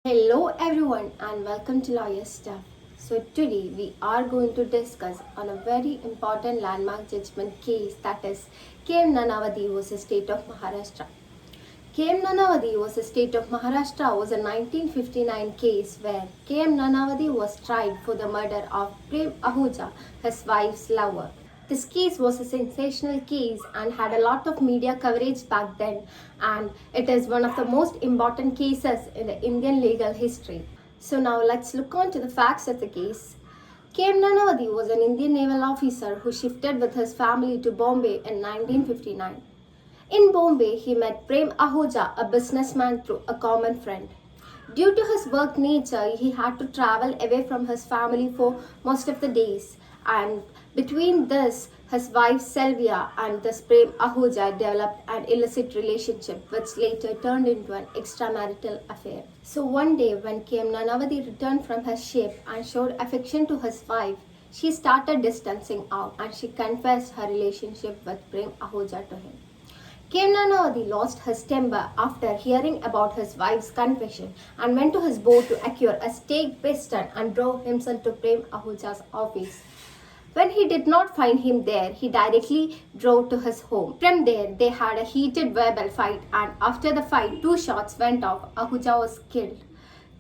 Hello everyone and welcome to Lawyer Stuff. So today we are going to discuss on a very important landmark judgment case, that is KM Nanavati vs State of Maharashtra. KM Nanavati vs State of Maharashtra was a 1959 case where KM Nanavati was tried for the murder of Prem Ahuja, his wife's lover. This case was a sensational case and had a lot of media coverage back then, and it is one of the most important cases in the Indian legal history. So now let's look on to the facts of the case. KM Nanavati was an Indian naval officer who shifted with his family to Bombay in 1959. In Bombay, he met Prem Ahuja, a businessman, through a common friend. Due to his work nature, he had to travel away from his family for most of the days, and between this, his wife Sylvia and this Prem Ahuja developed an illicit relationship which later turned into an extramarital affair. So one day when KM Nanavati returned from her ship and showed affection to his wife, she started distancing out and she confessed her relationship with Prem Ahuja to him. KM Nanavati lost his temper after hearing about his wife's confession and went to his boat to acquire a stake piston and drove himself to Prem Ahuja's office. When he did not find him there, he directly drove to his home. From there, they had a heated verbal fight, and after the fight, 2 shots went off. Ahuja was killed.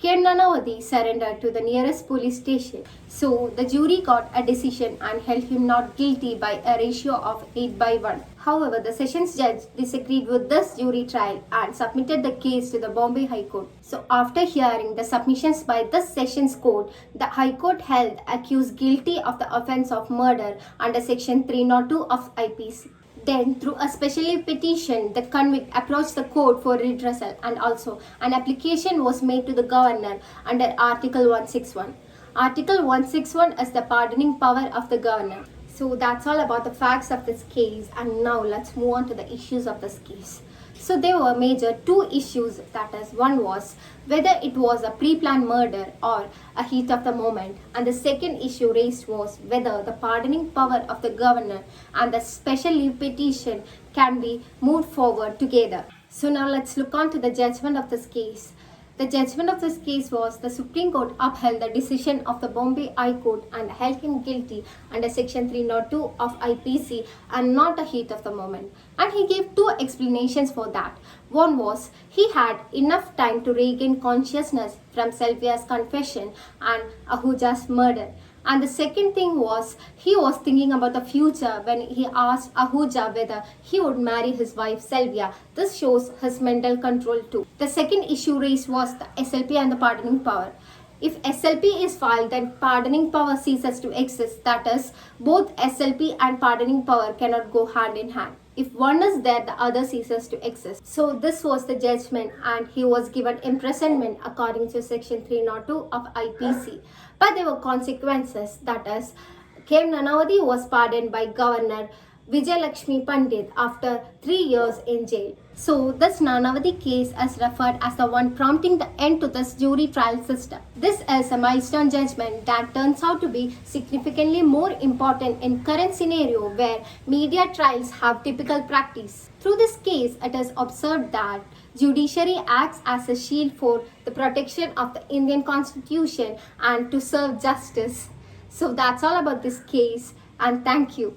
KM Nanavati surrendered to the nearest police station. So the jury got a decision and held him not guilty by a ratio of 8-1. However, the sessions judge disagreed with this jury trial and submitted the case to the Bombay High Court. So after hearing the submissions by this sessions court, the High Court held accused guilty of the offence of murder under section 302 of IPC. Then, through a special leave petition, the convict approached the court for redressal, and also an application was made to the governor under Article 161. Article 161 is the pardoning power of the governor. So that's all about the facts of this case, and now let's move on to the issues of this case. So there were major 2 issues, that is, one was whether it was a pre-planned murder or a heat of the moment, and the second issue raised was whether the pardoning power of the governor and the special leave petition can be moved forward together. So now let's look on to the judgment of this case. The judgment of this case was the Supreme Court upheld the decision of the Bombay High Court and held him guilty under section 302 of IPC and not a heat of the moment. And he gave 2 explanations for that. One was he had enough time to regain consciousness from Sylvia's confession and Ahuja's murder. And the second thing was he was thinking about the future when he asked Ahuja whether he would marry his wife Sylvia. This shows his mental control too. The second issue raised was the SLP and the pardoning power. If SLP is filed, then pardoning power ceases to exist. That is, both SLP and pardoning power cannot go hand in hand. If one is there, the other ceases to exist. So this was the judgment, and he was given imprisonment according to section 302 of IPC. But there were consequences, that is, KM Nanavati was pardoned by Governor Vijay Lakshmi Pandit after 3 years in jail. So this Nanavati case is referred as the one prompting the end to this jury trial system. This is a milestone judgment that turns out to be significantly more important in current scenario where media trials have typical practice. Through this case, it is observed that judiciary acts as a shield for the protection of the Indian Constitution and to serve justice. So that's all about this case, and thank you.